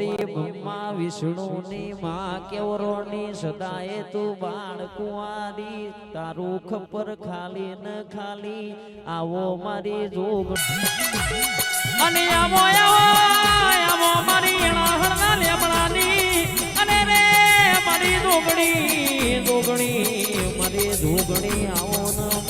કુંવારી બ્રહ્મા વિષ્ણુની માં કેવરોની સદાય તું બાળ કુંવારી તારું ખપર ખાલી ન ખાલી આવો મારી જોગ અને આવો આવો મારી હળના લેમડાની અને રે મારી જોગણી મારી જોગણી આવો ન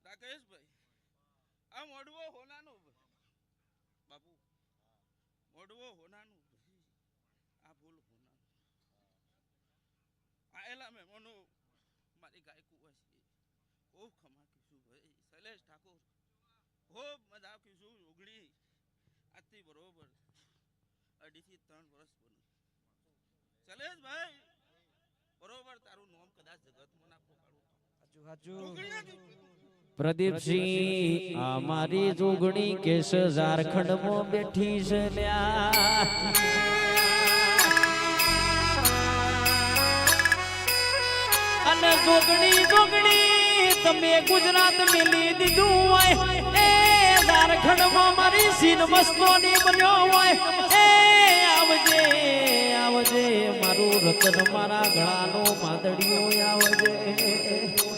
રાકેશભાઈ આ મોડવો હોનાનું બાપુ મોડવો હોનાનું આ ભૂલ હોનાનું આયેલા મહેમાનો મારી ગાયકુ હોય છે ખૂબ ખમા કીશું ભાઈ શૈલેષ ઠાકોર ખૂબ મજા કીશું ઉગડી આથી બરોબર 2.5 થી 3 વર્ષ બને શૈલેષભાઈ બરોબર તારું નામ કદાચ જગતમાં ના પોકાળું પ્રદીપસિંહ અમારી જોગણી કેસ ઝારખંડમાં બેઠી છે અને જોગણી તમે ગુજરાત મેલી દીધું હોય એ ઝારખંડમાં મારી સીન મસ્તોની બન્યો હોય એ આવજે મારું રતન મારા ગળાનો માદડિયો આવજે